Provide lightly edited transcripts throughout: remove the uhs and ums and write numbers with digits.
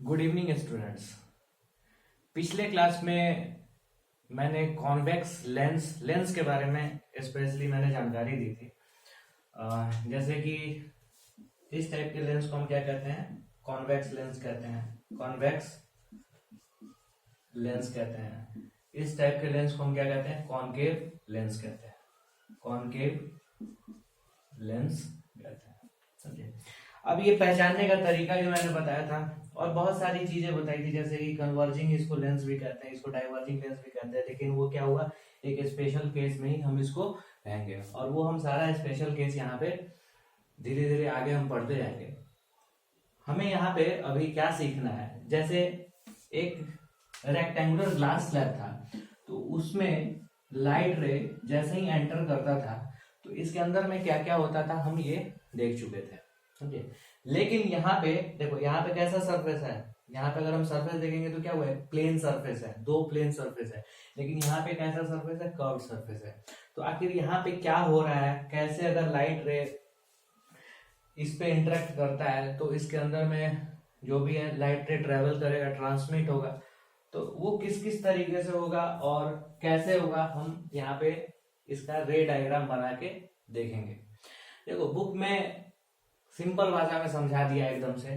Good evening students. पिछले class में मैंने कॉन्वेक्स लेंस के बारे में स्पेशली मैंने जानकारी दी थी। जैसे कि इस टाइप के लेंस को हम क्या कहते हैं? कॉन्वेक्स लेंस कहते हैं। कॉन्वेक्स लेंस कहते हैं। इस टाइप के लेंस को हम क्या कहते हैं? कॉनकेव लेंस कहते हैं। कॉनकेव लेंस कहते हैं। समझे? अब ये पहचानने का तरीका भी मैंने बताया था और बहुत सारी चीजें बताई थी, जैसे कि कन्वर्जिंग इसको लेंस भी कहते हैं, इसको डाइवर्जिंग लेंस भी कहते हैं। लेकिन वो क्या हुआ, एक स्पेशल केस में ही हम इसको कहेंगे और वो हम सारा स्पेशल केस यहाँ पे धीरे धीरे आगे हम पढ़ते जाएंगे। हमें यहाँ पे अभी क्या सीखना है, जैसे एक रेक्टेंगुलर ग्लास स्लैब था तो उसमें लाइट रे जैसे ही एंटर करता था तो इसके अंदर में क्या क्या होता था हम ये देख चुके थे। समझे? लेकिन यहाँ पे देखो, यहाँ पे कैसा सरफेस है, यहाँ पे अगर हम सरफेस देखेंगे तो क्या हुआ है? प्लेन सरफेस है, दो प्लेन सरफेस है। लेकिन यहाँ पे कैसा सरफेस है? कर्व सरफेस है। तो आखिर यहाँ पे क्या हो रहा है, कैसे अगर लाइट रे इस पे इंटरेक्ट करता है तो इसके अंदर में जो भी है लाइट रे ट्रेवल करेगा, ट्रांसमिट होगा, तो वो किस किस तरीके से होगा और कैसे होगा, हम यहाँ पे इसका रे डायग्राम बना के देखेंगे। देखो, बुक में सिंपल भाषा में समझा दिया एकदम से,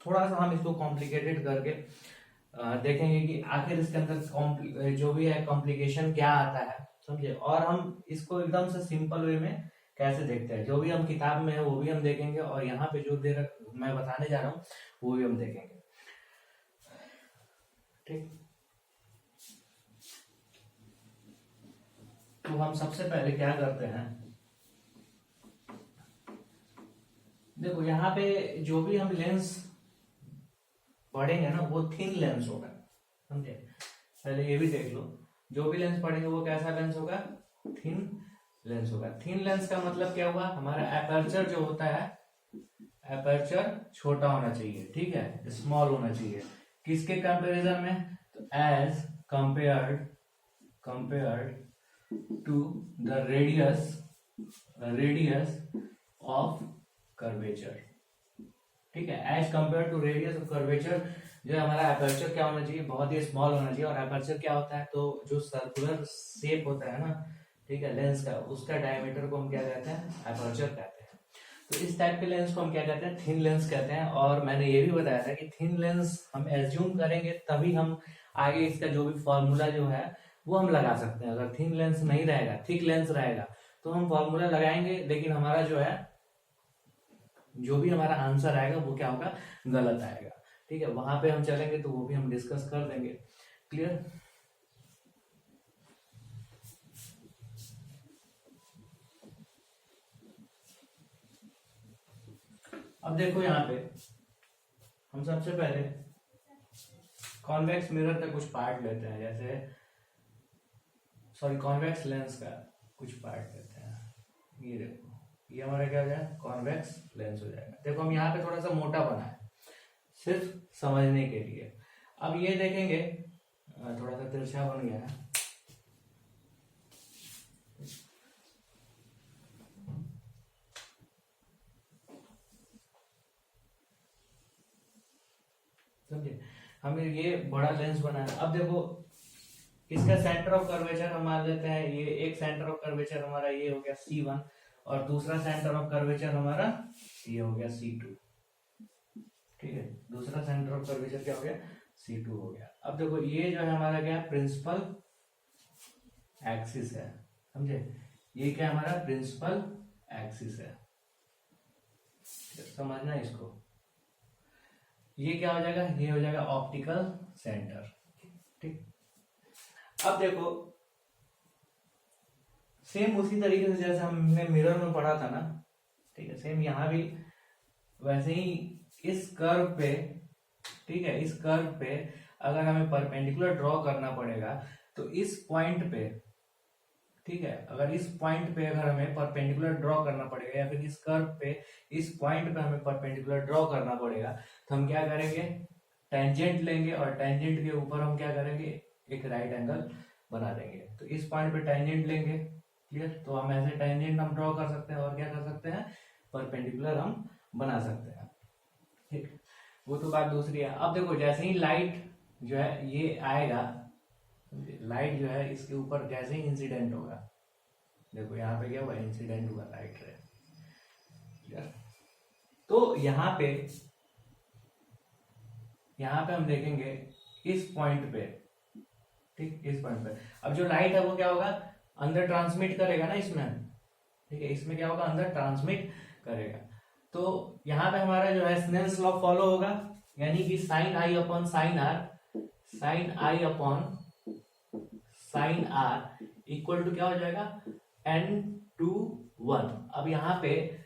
थोड़ा सा हम इसको कॉम्प्लिकेटेड करके देखेंगे कि आखिर इसके अंदर जो भी है कॉम्प्लिकेशन क्या आता है। समझे? और हम इसको एकदम से सिंपल वे में कैसे देखते हैं, जो भी हम किताब में है वो भी हम देखेंगे और यहाँ पे जो मैं बताने जा रहा हूँ वो भी हम देखेंगे। ठीक, तो हम सबसे पहले क्या करते हैं, देखो यहाँ पे जो भी हम लेंस पढ़ेंगे ना वो थिन लेंस होगा। समझे? पहले ये भी देख लो, जो भी लेंस पढ़ेंगे वो कैसा लेंस होगा? थिन लेंस होगा। थिन लेंस का मतलब क्या हुआ, हमारा एपर्चर जो होता है, एपर्चर छोटा होना चाहिए, ठीक है, स्मॉल होना चाहिए। किसके कंपैरिजन में? तो as compared to the radius of curvature. ठीक है, as compare to radius of curvature. जो हमारा एपर्चर क्या होना चाहिए? बहुत ही स्मॉल होना चाहिए। और एपर्चर क्या होता है? तो जो सर्कुलर शेप होता है ना, ठीक है, लेंस का, उसका डायमीटर को हम क्या कहते हैं? एपर्चर कहते हैं। तो इस टाइप के लेंस को हम क्या कहते हैं? थिन लेंस कहते हैं। और मैंने ये भी बताया था कि थिन लेंस हम एज्यूम करेंगे तभी हम आगे इसका जो भी फॉर्मूला जो है वो हम लगा सकते हैं। अगर थिन लेंस नहीं रहेगा, थिक लेंस रहेगा तो हम फॉर्मूला लगाएंगे, लेकिन हमारा जो है, जो भी हमारा आंसर आएगा वो क्या होगा? गलत आएगा। ठीक है, वहां पे हम चलेंगे तो वो भी हम डिस्कस कर देंगे। क्लियर? अब देखो, यहाँ पे हम सबसे पहले कॉन्वेक्स मिरर का कुछ पार्ट लेते हैं, जैसे कॉन्वेक्स लेंस का कुछ पार्ट लेते हैं। ये देखो, ये हमारा क्या हो जाएगा? कॉन्वेक्स लेंस हो जाएगा। देखो, हम यहाँ पे थोड़ा सा मोटा बना है सिर्फ समझने के लिए। अब ये देखेंगे, थोड़ा सा तिरछा बन गया है। समझे? हमें ये बड़ा लेंस बनाना है। अब देखो, इसका सेंटर ऑफ कर्वेचर हम मान लेते हैं, ये एक सेंटर ऑफ कर्वेचर हमारा ये हो गया C1 और दूसरा सेंटर ऑफ कर्वेचर हमारा ये हो गया C2। ठीक है, दूसरा सेंटर ऑफ कर्वेचर क्या हो गया? C2 हो गया। अब देखो, ये जो है हमारा क्या? प्रिंसिपल एक्सिस है। समझे? ये क्या हमारा? प्रिंसिपल एक्सिस है। समझना इसको। ये क्या हो जाएगा? ये हो जाएगा ऑप्टिकल सेंटर। ठीक, अब देखो, सेम उसी तरीके से जैसे हमने मिरर में पढ़ा था ना, ठीक है, सेम यहाँ भी वैसे ही इस कर्व पे, ठीक है, इस कर्व पे अगर हमें परपेंडिकुलर ड्रॉ करना पड़ेगा तो इस पॉइंट पे, ठीक है, अगर इस पॉइंट पे अगर हमें परपेंडिकुलर ड्रॉ करना पड़ेगा या फिर इस कर्व पे इस पॉइंट पे हमें परपेंडिकुलर ड्रॉ करना पड़ेगा तो हम क्या करेंगे? टेंजेंट लेंगे और टेंजेंट के ऊपर हम क्या करेंगे? एक राइट एंगल बना देंगे। तो इस पॉइंट पे टेंजेंट लेंगे। क्लियर? तो हम ऐसे टेंजेंट हम ड्रॉ कर सकते हैं और क्या कर सकते हैं? परपेंडिकुलर हम बना सकते हैं। ठीक, वो तो बात दूसरी है। अब देखो जैसे ही लाइट जो है ये आएगा, लाइट जो है इसके ऊपर जैसे ही इंसिडेंट होगा, देखो यहाँ पे क्या हुआ, इंसिडेंट हुआ लाइट रे। तो यहाँ पे हम देखेंगे इस पॉइंट पे, ठीक, इस पॉइंट पे अब जो लाइट है वो क्या होगा, अंदर ट्रांसमिट करेगा ना इसमें, ठीक है, इसमें क्या होगा, अंदर ट्रांसमिट करेगा। तो यहाँ पे हमारा जो है स्नेल्स लॉ फॉलो होगा, यानी कि sine I upon sine R, sine I upon sine R equal to क्या हो जाएगा, n2 1। अब यहाँ पे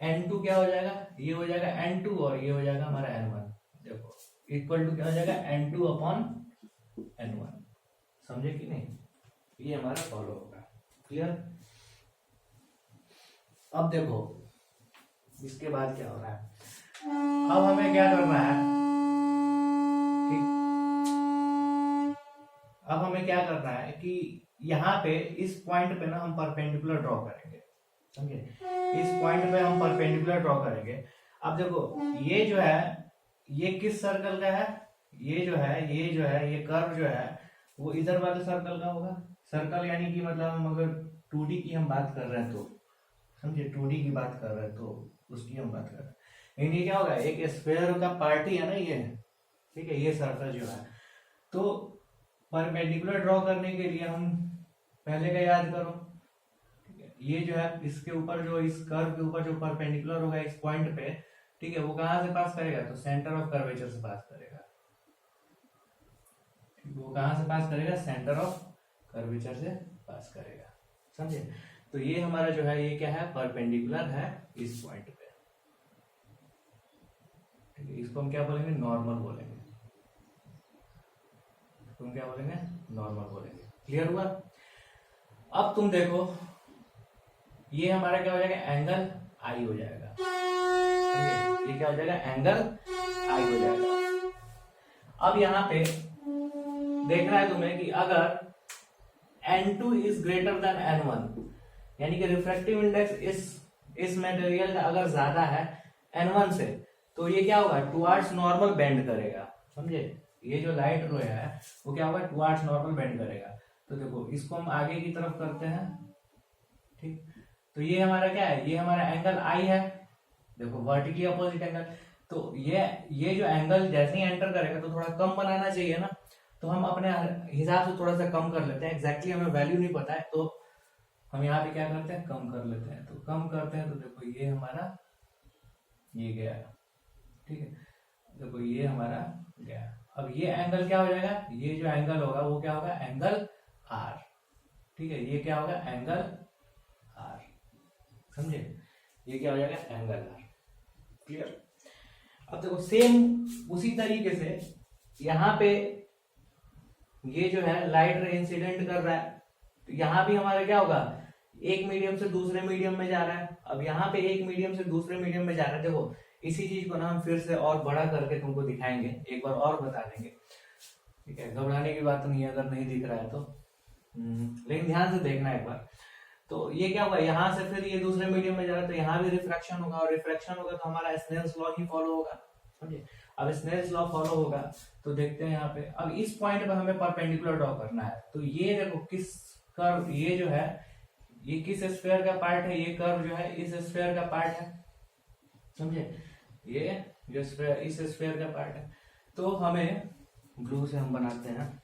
n2 क्या हो जाएगा, ये हो जाएगा n2 और ये हो जाएगा हमारा n1। देखो इक्वल टू क्या हो जाएगा, n2 अपॉन n1। समझे कि नहीं, ये हमारा फॉलो होगा। क्लियर। अब देखो इसके बाद क्या हो रहा है, अब हमें क्या करना है, ठीक, अब हमें क्या करना है कि यहाँ पे इस पॉइंट पे ना हम परपेंडिकुलर ड्रॉ करेंगे, समझे, इस पॉइंट पे हम परपेंडिकुलर ड्रॉ करेंगे। अब देखो ये जो है ये किस सर्कल का है, ये जो है ये कर्व जो है वो इधर वाले सर्कल का होगा। सर्कल यानी कि मतलब हम अगर 2D की हम बात कर रहे हैं तो, समझे, 2D की बात कर रहे हैं तो उसकी हम बात कर रहे हैं। लेकिन ये क्या होगा, एक स्फीयर का पार्ट ही है ना ये, ठीक है, ये सर्कल जो है। तो परपेंडिकुलर ड्रॉ करने के लिए हम पहले का याद करो, ठीक है, ये जो है इसके ऊपर जो, इस कर्व के ऊपर जो परपेंडिकुलर होगा इस पॉइंट पे, ठीक है, वो कहां से पास करेगा, तो सेंटर ऑफ कर्वेचर से पास करेगा। वो कहां से पास करेगा, सेंटर ऑफ कर्वेचर से पास करेगा, समझे। तो ये हमारा जो है ये क्या है, परपेंडिकुलर है इस पॉइंट पे, ठीक है, इसको हम क्या बोलेंगे, नॉर्मल बोलेंगे, तुम क्या बोलेंगे, नॉर्मल बोलेंगे। क्लियर हुआ। अब तुम देखो ये हमारा क्या हो जाएगा, एंगल आई हो जाएगा, समझे, ये क्या हो जाएगा, एंगल आई हो जाएगा। अब यहाँ पे देखना है तुम्हें कि अगर n2 is greater than n1, यानी कि रिफ्रैक्टिव इंडेक्स इस मटेरियल का अगर ज्यादा है n1 से, तो ये क्या होगा, टुवर्ड्स नॉर्मल बेंड करेगा, समझे। ये जो लाइट रे है वो क्या होगा, टुवर्ड्स नॉर्मल बेंड करेगा। तो देखो इसको हम आगे की तरफ करते हैं, ठीक, तो ये हमारा क्या है, ये हमारा एंगल आई है, देखो वर्टिकली अपोजिट एंगल। तो ये जो एंगल जैसे ही एंटर करेगा तो थोड़ा कम बनाना चाहिए ना, तो हम अपने हिसाब से थोड़ा सा कम कर लेते हैं, एग्जैक्टली हमें वैल्यू नहीं पता है तो हम यहाँ पे क्या करते हैं, कम कर लेते हैं। तो कम करते हैं तो देखो ये हमारा ये गया, ठीक है, देखो ये हमारा गया। अब ये एंगल क्या हो जाएगा, ये जो एंगल होगा वो क्या होगा, एंगल आर, ठीक है, ये क्या होगा, एंगल आर, समझे, ये क्या हो जाएगा, एंगल आर। क्लियर। अब देखो सेम उसी तरीके से यहाँ पे ये जो है लाइट रे इंसिडेंट कर रहा है, तो यहाँ भी हमारा क्या होगा, एक मीडियम से दूसरे मीडियम में जा रहा है। अब यहाँ पे एक मीडियम से दूसरे मीडियम में जा रहा है, देखो इसी चीज को ना हम फिर से और बड़ा करके तुमको दिखाएंगे, एक बार और बता देंगे, ठीक है, घबराने की बात नहीं है अगर नहीं दिख रहा है तो, लेकिन ध्यान से देखना एक बार। तो ये क्या होगा, यहाँ से फिर ये दूसरे मीडियम में जा रहा है तो यहाँ भी रिफ्रैक्शन होगा, और रिफ्रैक्शन होगा तो हमारा स्नेल्स लॉ ही फॉलो होगा, समझे। अब स्नेल्स लॉ फॉलो होगा तो देखते हैं यहाँ पे, अब इस पॉइंट पे हमें परपेंडिकुलर ड्रॉ करना है। तो ये देखो किस कर्व, ये जो है ये किस स्फीयर का पार्ट है, ये कर्व जो है इस स्फीयर का पार्ट है, समझे, ये जो स्फीयर इस स्फीयर का पार्ट है। तो हमें ब्लू से हम बनाते हैं,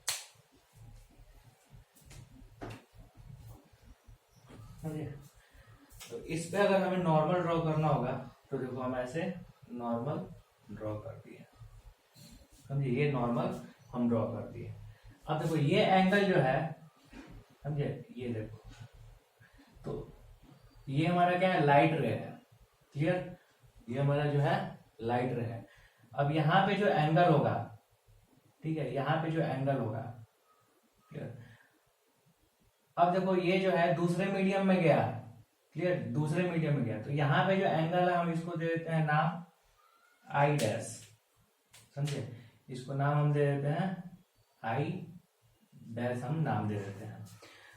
समझे। तो इस पे अगर हमें नॉर्मल ड्रॉ करना होगा तो देखो हम ऐसे नॉर्मल ड्रॉ कर दिए, समझे, ये नॉर्मल हम ड्रॉ कर दिए। अब देखो ये एंगल जो है, समझे, ये देखो, तो ये हमारा क्या है, लाइट रे है, क्लियर, ये हमारा जो है लाइट रे है। अब यहाँ पे जो एंगल होगा, ठीक है, यहाँ पे जो एंगल होगा, क्लियर। अब देखो ये जो है दूसरे मीडियम में गया, क्लियर, दूसरे मीडियम में गया, तो यहाँ पे जो एंगल है हम इसको दे देते हैं नाम आई डैश, समझे, इसको नाम हम दे देते हैं आई डैश, हम नाम दे देते हैं।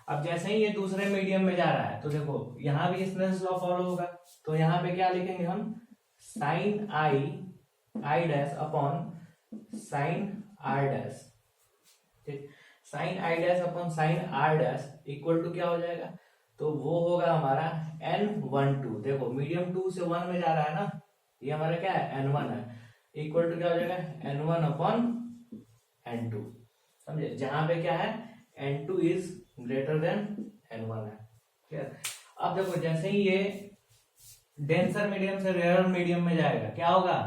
अब जैसे ही ये दूसरे मीडियम में जा रहा है तो देखो यहाँ भी स्नेल्स लॉ फॉलो होगा, तो यहाँ पे क्या लिखेंगे हम, sine I I dash upon sine R dash, ठीक, sine I dash upon sine R dash equal to क्या हो जाएगा, तो वो होगा हमारा n1 2, देखो मीडियम 2 से 1 में जा रहा है ना, ये हमारा क्या है n1 है, इक्वल टू क्या हो जाएगा n1 अपॉन n2, समझे, जहां पे क्या है n2 is greater than n1 है, क्लियर। अब देखो जैसे ही ये डेंसर मीडियम से रेयर मीडियम में जाएगा क्या होगा,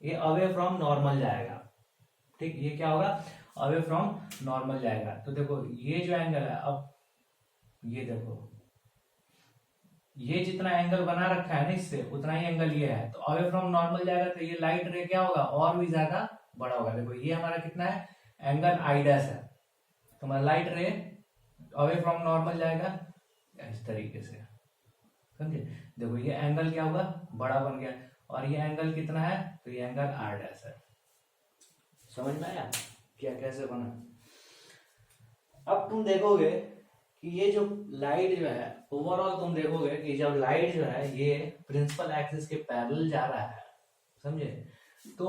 ये अवे फ्रॉम नॉर्मल जाएगा, ठीक, ये क्या होगा अवे फ्रॉम नॉर्मल जाएगा। तो देखो ये जो एंगल है, अब ये देखो ये जितना एंगल बना रखा है ना इससे उतना ही एंगल ये है, तो अवे फ्रॉम नॉर्मल जाएगा तो ये लाइट रे क्या होगा और भी ज्यादा बड़ा होगा। देखो ये हमारा कितना है एंगल आई डैश है, तो हमारा लाइट रे अवे फ्रॉम नॉर्मल जाएगा इस तरीके से, समझे। देखो ये एंगल क्या होगा बड़ा बन गया, और ये एंगल कितना है, तो ये एंगल आर डैश है। समझ में आया क्या कैसे बना। अब तुम देखोगे कि ये जो लाइट जो है ओवरऑल तुम देखोगे कि जब लाइट जो है ये प्रिंसिपल एक्सिस के पैरेलल जा रहा है, समझे, तो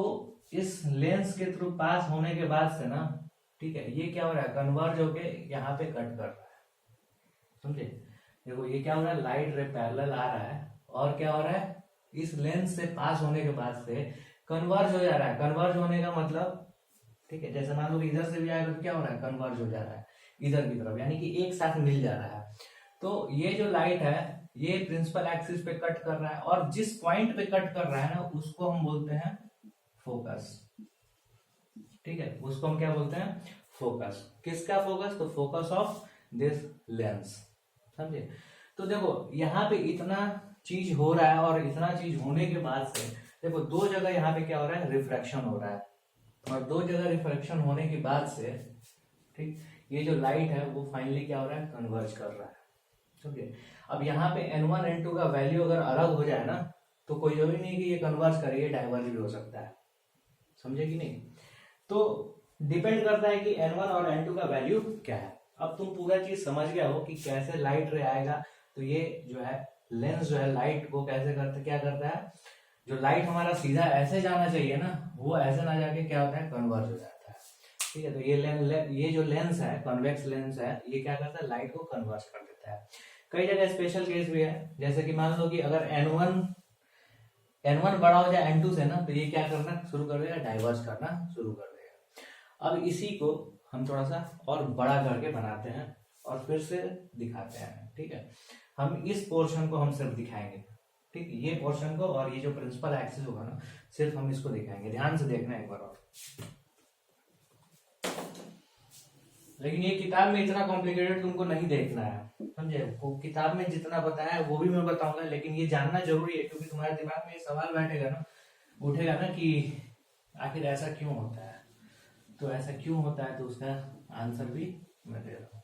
इस लेंस के थ्रू पास होने के बाद से ना, ठीक है, ये क्या हो रहा है कन्वर्ज होके यहाँ पे कट कर रहा है, समझे। देखो ये क्या हो रहा है लाइट रे पैरेलल आ रहा है और क्या हो रहा है इस लेंस से पास होने के बाद से कन्वर्ज हो जा रहा है। कन्वर्ज होने का मतलब, ठीक है, जैसे मान लो इधर से भी आएगा तो क्या हो रहा है कन्वर्ज हो जा रहा है इधर की तरफ, यानी कि एक साथ मिल जा रहा है। तो ये जो लाइट है ये प्रिंसिपल एक्सिस पे कट कर रहा है, और जिस पॉइंट पे कट कर रहा है ना उसको हम बोलते हैं फोकस, ठीक है, उसको हम क्या बोलते हैं फोकस। किसका फोकस, तो फोकस ऑफ दिस लेंस, समझे। तो देखो यहाँ पे इतना चीज हो रहा है, और इतना चीज होने के बाद से देखो दो जगह यहाँ पे क्या हो रहा है रिफ्रैक्शन हो रहा है, और दो जगह रिफ्रैक्शन होने के बाद से, ठीक, ये जो लाइट है वो फाइनली क्या हो रहा है कन्वर्ज कर रहा है, समझे। अब यहाँ पे n1 n2 का वैल्यू अगर अलग हो जाए ना तो कोई जरूरी नहीं कि ये कन्वर्ज करे, ये डाइवर्ज भी हो सकता है, समझे कि नहीं। तो डिपेंड करता है कि n1 और n2 का वैल्यू क्या है। अब तुम पूरा चीज समझ गया हो कि कैसे लाइट रे आएगा, तो ये जो है लेंस जो है लाइट को कैसे करता क्या करता है, जो लाइट हमारा सीधा ऐसे जाना चाहिए ना वो ऐसे ना जाके क्या होता है कन्वर्ज हो जाता है, ठीक है। तो ये जो लेंस है कन्वेक्स लेंस है ये क्या करता है लाइट को कन्वर्ज कर देता है। कई जगह स्पेशल केस भी है, जैसे कि मान लो कि अगर n1 बड़ा हो जाए n2 से ना तो ये क्या करना शुरू कर देगा डाइवर्ज करना शुरू कर देगा। अब इसी को हम थोड़ा सा और बड़ा करके बनाते हैं और फिर से दिखाते हैं, ठीक है। हम इस पोर्शन को हम सिर्फ दिखाएंगे, ठीक, ये पोर्शन को, और ये जो प्रिंसिपल एक्सिस होगा ना सिर्फ हम इसको दिखाएंगे, ध्यान से देखना एक बार और। लेकिन ये किताब में इतना कॉम्प्लिकेटेड तुमको नहीं देखना है, समझे। वो किताब में जितना बताया है वो भी मैं बताऊंगा, लेकिन ये जानना जरूरी है क्योंकि तुम्हारे दिमाग में ये सवाल बैठेगा ना उठेगा ना कि आखिर ऐसा क्यों होता है, तो ऐसा क्यों होता है तो उसका आंसर भी मैं दे रहा हूँ।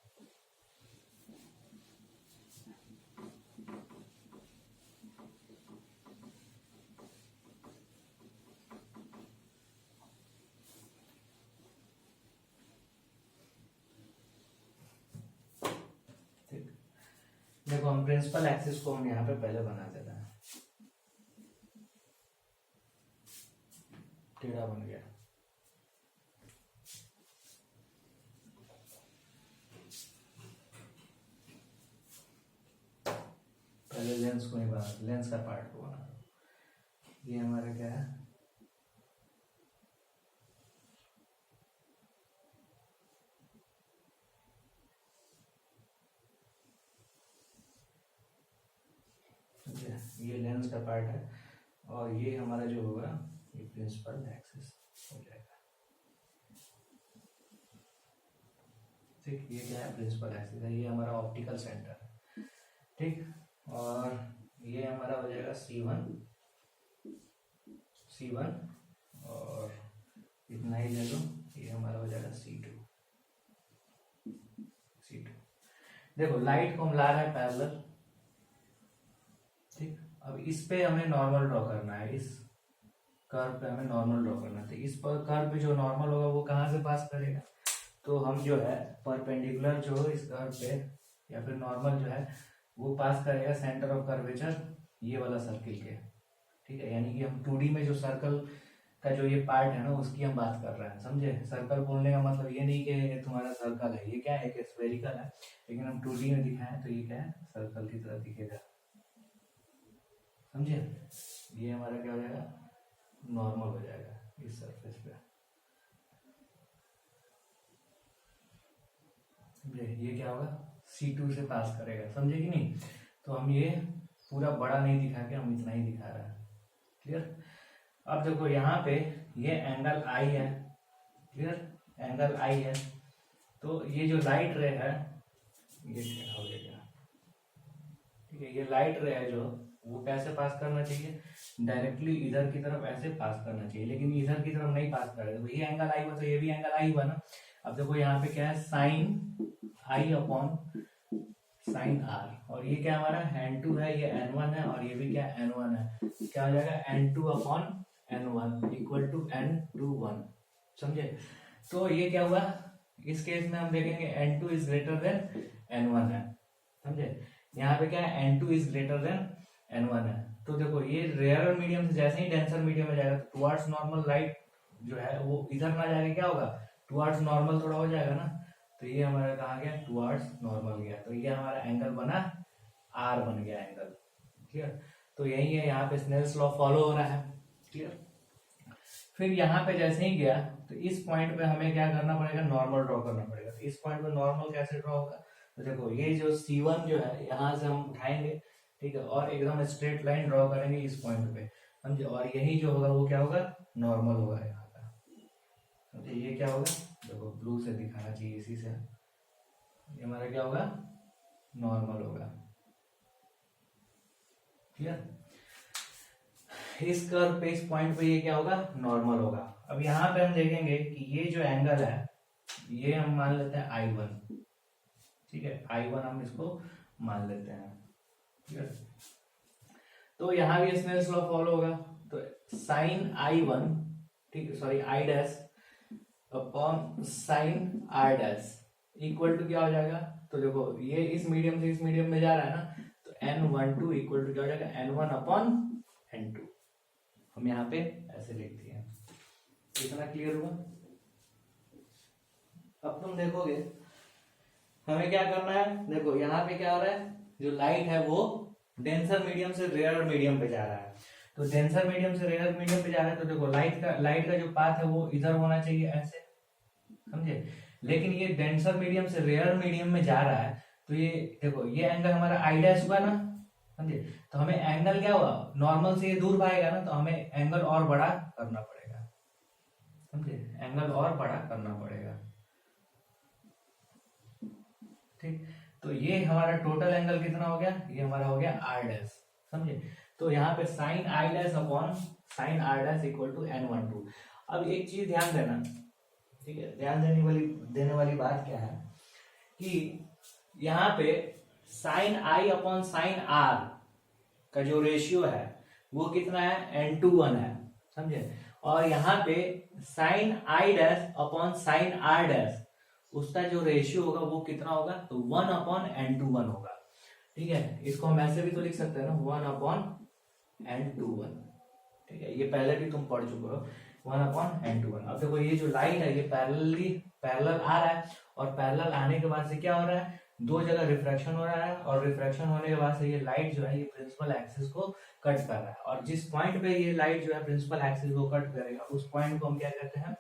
देखो हम प्रिंसिपल एक्सिस को हम यहाँ पे पहले बना देते हैं, टेढ़ा बन गया। पहले लेंस को ही बना, लेंस का पार्ट को बना। ये हमारा क्या है ये लेंस का पार्ट है, और ये हमारा जो होगा ये प्रिंसिपल एक्सिस हो जाएगा, ठीक। ये क्या है प्रिंसिपल एक्सिस है, ये हमारा ऑप्टिकल सेंटर है, ठीक। और ये हमारा हो जाएगा C1 और इतना ही ले लो, ये हमारा हो जाएगा C2। देखो लाइट को हम ला रहे हैं पैरेलल, ठीक। अब इस पे हमें नॉर्मल ड्रॉ करना है, इस कर्व पे हमें नॉर्मल ड्रॉ करना है। तो इस पर कर्व पे जो नॉर्मल होगा वो कहाँ से पास करेगा, तो हम जो है परपेंडिकुलर जो इस कर्व पे या फिर नॉर्मल जो है वो पास करेगा सेंटर ऑफ कर्वेचर ये वाला सर्किल के, ठीक है। यानी कि हम 2D में जो सर्कल का जो ये पार्ट है ना उसकी हम बात कर रहे हैं, समझे। सर्कल बोलने का मतलब ये नहीं कि तुम्हारा सर्कल है, ये क्या है कि स्फेरिकल है, लेकिन हम 2D में दिखाएं तो ये क्या है, सर्कल की तरह दिखेगा, समझे। ये हमारा क्या हो जाएगा, नॉर्मल हो जाएगा इस सरफेस पे, समझे। ये क्या होगा, C2 से पास करेगा, समझे कि नहीं। तो हम ये पूरा बड़ा नहीं दिखा के हम इतना ही दिखा रहे हैं, क्लियर। अब देखो यहाँ पे ये एंगल आई है, क्लियर, एंगल आई है। तो ये जो लाइट रे है ये हो गया, ठीक है। ये लाइट रे है जो वो कैसे पास करना चाहिए, डायरेक्टली इधर की तरफ ऐसे पास करना चाहिए, लेकिन इधर की तरफ नहीं पास करेगा। तो ये एंगल आई हुआ तो ये भी एंगल आई हुआ ना। अब देखो यहाँ पे क्या है, sine I upon sine R, और ये क्या हमारा N2 है, ये N1 है, और ये भी क्या N1 है। क्या हो जाएगा, N2 upon N1 equal to N21, समझे। तो ये क्या हुआ, इस केस में हम देखेंगे N2 is greater than N1 है, समझे। यहाँ पे क्या है, N2 is greater than N1 है। तो देखो ये रेयर मीडियम से जैसे ही डेंसर मीडियम में जाएगा तो टुवर्ड्स नॉर्मल लाइट जो है वो इधर ना जाके क्या होगा, टुवर्ड्स नॉर्मल थोड़ा हो जाएगा ना। तो ये हमारा कहाँ गया, टुवर्ड्स नॉर्मल गया, तो ये हमारा एंगल बना R बन गया एंगल, क्लियर। तो यही है, यहाँ पे स्नेल्स लॉ फॉलो हो रहा है, क्लियर। फिर यहाँ पे जैसे ही गया तो इस पॉइंट पे हमें क्या करना पड़ेगा, नॉर्मल ड्रॉ करना पड़ेगा। तो इस पॉइंट पे नॉर्मल कैसे ड्रॉ होगा, तो देखो ये जो C1 जो है यहाँ से हम उठाएंगे, ठीक है, और एकदम स्ट्रेट लाइन ड्रॉ करेंगे इस पॉइंट पे, समझे। और यही जो होगा वो क्या होगा, नॉर्मल होगा यहाँ का, समझे। ये क्या होगा, देखो ब्लू से दिखाना चाहिए इसी से, ये हमारा क्या होगा, नॉर्मल होगा, क्लियर। इस कर्व पे इस पॉइंट पे ये क्या होगा, नॉर्मल होगा। अब यहाँ पे हम देखेंगे कि ये जो एंगल है ये हम मान लेते हैं I1, ठीक है, I1 हम इसको मान लेते हैं, क्लियर। तो यहाँ भी स्नेल्स लॉ फॉलो होगा, तो साइन I1, ठीक है, sorry I dash upon sine R dash equal to क्या हो जाएगा, तो देखो ये इस मीडियम से इस मीडियम में जा रहा है ना, तो N12 इक्वल टू क्या हो जाएगा, N1 अपॉन N2। हम यहाँ पे ऐसे लिख दिए, इतना क्लियर हुआ। अब तुम देखोगे हमें क्या करना है, देखो यहाँ पे क्या हो रहा है, जो लाइट है वो डेंसर मीडियम से रेयर मीडियम पे जा रहा है। तो डेंसर मीडियम से रेयर मीडियम पे जा रहा है, तो देखो लाइट का जो पाथ है वो इधर होना चाहिए ऐसे, समझे। लेकिन ये डेंसर मीडियम से रेयर मीडियम में जा रहा है, तो ये देखो ये एंगल हमारा I डैश हुआ ना, समझे। तो हमें एंगल क्या हुआ, नॉर्मल से ये दूर पाएगा ना, तो हमें एंगल और बड़ा करना पड़ेगा, समझे, एंगल और बड़ा करना पड़ेगा, ठीक। तो ये हमारा टोटल एंगल कितना हो गया, ये हमारा हो गया R डैश, समझे। तो यहाँ पे sine I dash upon sine R dash equal to N12। अब एक चीज ध्यान देना, ठीक है, ध्यान देने वाली बात क्या है कि यहाँ पे sine I upon sine R का जो रेशियो है वो कितना है, N21 है, समझे। और यहाँ पे sine I dash upon sine R dash उसका जो रेशियो होगा वो कितना होगा, तो 1 अपॉन N21 होगा, ठीक है। इसको हम ऐसे भी तो लिख सकते हैं ना, 1 अपॉन N21, ठीक है, ये पहले भी तुम पढ़ चुके हो, 1 अपॉन N21। अब देखो ये जो लाइट है ये पैरेलल आ रहा है, और पैरेलल आने के बाद से क्या हो रहा है, दो जगह रिफ्रैक्शन हो रहा है, और रिफ्रैक्शन होने के बाद से ये लाइट जो है ये प्रिंसिपल एक्सिस को कट कर रहा है। और जिस पॉइंट पे ये लाइट जो है प्रिंसिपल एक्सिस को कट करेगा उस पॉइंट को हम क्या कहते हैं,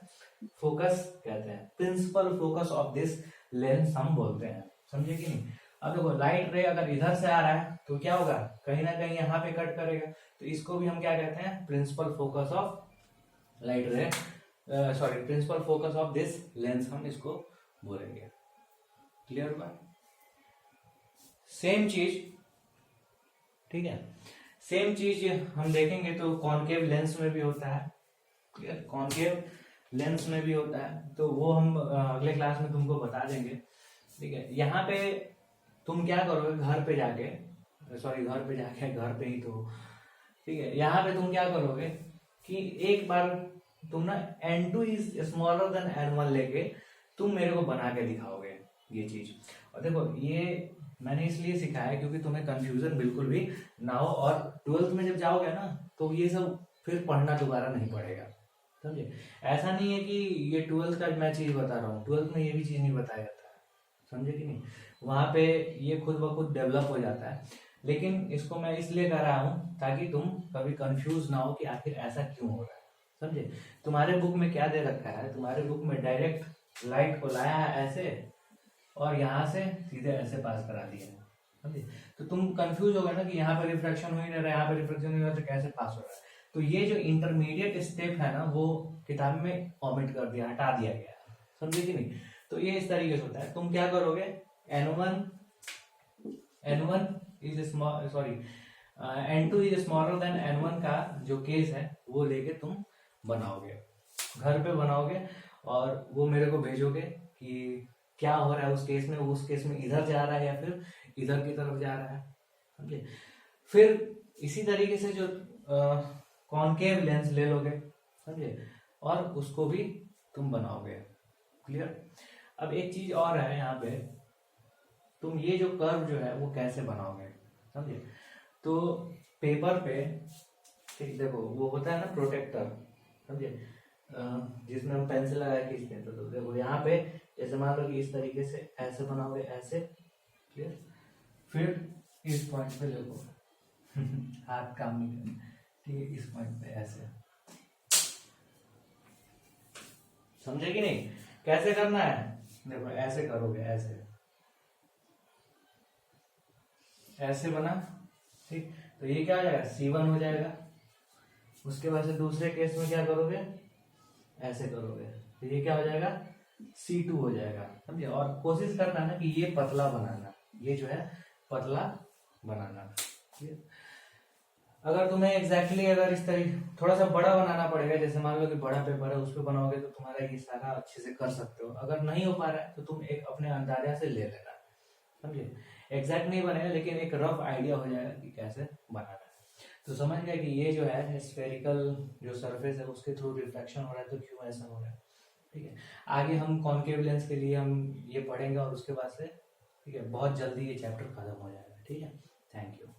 फोकस कहते हैं, principal focus of this lens हम बोलते हैं, समझे कि नहीं। अब देखो लाइट रे अगर इधर से आ रहा है तो क्या होगा, कहीं ना कहीं यहाँ पे कट करेगा, तो इसको भी हम क्या कहते हैं, principal focus of light ray, sorry principal focus of this lens हम इसको बोलेंगे, क्लियर हुआ। सेम चीज, ठीक है, सेम चीज हम देखेंगे तो कॉनकेव लेंस में भी होता है, क्लियर, कॉनकेव लेंस में भी होता है, तो वो हम अगले क्लास में तुमको बता देंगे, ठीक है। यहाँ पे तुम क्या करोगे, घर पे जाके, सॉरी घर पे ही तो, ठीक है, यहाँ पे तुम क्या करोगे कि एक बार तुम ना N2 is smaller than N1 लेके तुम मेरे को बना के दिखाओगे ये चीज। और देखो ये मैंने इसलिए सिखाया क्योंकि तुम्हें कंफ्यूजन बिल्कुल भी ना हो, और 12th में जब जाओगे ना तो ये सब फिर पढ़ना दोबारा नहीं पड़ेगा, समझे। ऐसा नहीं है कि ये 12th का मैं चीज बता रहा हूँ, 12th में ये भी चीज नहीं बताया जाता है, समझे कि नहीं। वहां पे ये खुद ब खुद डेवलप हो जाता है, लेकिन इसको मैं इसलिए कर रहा हूँ ताकि तुम कभी कंफ्यूज ना हो कि आखिर ऐसा क्यों हो रहा है, समझे। तुम्हारे बुक में क्या दे रखा है, तुम्हारे बुक में डायरेक्ट लाइट को लाया है ऐसे और यहाँ से सीधे ऐसे पास करा दिया, समझे। तो तुम कंफ्यूज हो गए ना कि यहाँ पे रिफ्रैक्शन हो ही नहीं रहा है, यहाँ पे रिफ्रैक्शन नहीं हो रहा तो कैसे पास हो रहा है। तो ये जो इंटरमीडिएट स्टेप है ना वो किताब में ऑमिट कर दिया, हटा दिया गया, समझे कि नहीं। तो ये इस तरीके से होता है। तुम क्या करोगे, n1 is small, sorry n2 is smaller than n1 का जो केस है वो लेके तुम बनाओगे, घर पे बनाओगे और वो मेरे को भेजोगे कि क्या हो रहा है उस केस में, उस केस में इधर जा रहा है या फिर इधर की तरफ जा रहा है, समझे। फिर इसी तरीके से जो कॉनकेव लेंस ले लोगे, समझे, और उसको भी तुम बनाओगे, क्लियर। अब एक चीज और है यहाँ पे, तुम ये जो कर्व जो है वो कैसे बनाओगे, समझे। तो पेपर पे ठीक देखो वो होता है ना प्रोटेक्टर, समझे, जिसमें हम पेंसिल लगा के खींचते हैं। तो देखो यहाँ पे जैसे मान लो कि इस तरीके से ऐसे बनाओगे, ऐसे, क्लियर। फिर इस पॉइंट पे देखो हाथ काम नहीं करना, ठीक है, इस पॉइंट पे ऐसे, समझे कि नहीं। कैसे करना है, देखो ऐसे करोगे, ऐसे ऐसे बना, ठीक। तो ये क्या हो जाएगा, C1 हो जाएगा। उसके बाद से दूसरे केस में क्या करोगे, ऐसे करोगे, तो ये क्या हो जाएगा, C2 हो जाएगा, समझे। और कोशिश करना ना कि ये पतला बनाना, ये जो है पतला बनाना, ठीक। अगर तुम्हें एग्जैक्टली अगर इस तरीके थोड़ा सा बड़ा बनाना पड़ेगा, जैसे मान लो कि बड़ा पेपर है उस पर बनाओगे तो तुम्हारा ये सारा अच्छे से कर सकते हो। अगर नहीं हो पा रहा है तो तुम एक अपने अंदाजा से ले लेना, समझे। एग्जैक्ट नहीं बनेगा लेकिन एक रफ आइडिया हो जाएगा कि कैसे बनाना है। तो समझ गए कि ये जो है स्फेरिकल जो सरफेस है उसके थ्रू रिफ्लेक्शन हो रहा है, तो क्यों ऐसा हो रहा है, ठीक है। आगे हम कॉनकेव लेंस के लिए हम ये पढ़ेंगे और उसके बाद से, ठीक है, बहुत जल्दी ये चैप्टर खत्म हो जाएगा, ठीक है। Thank you.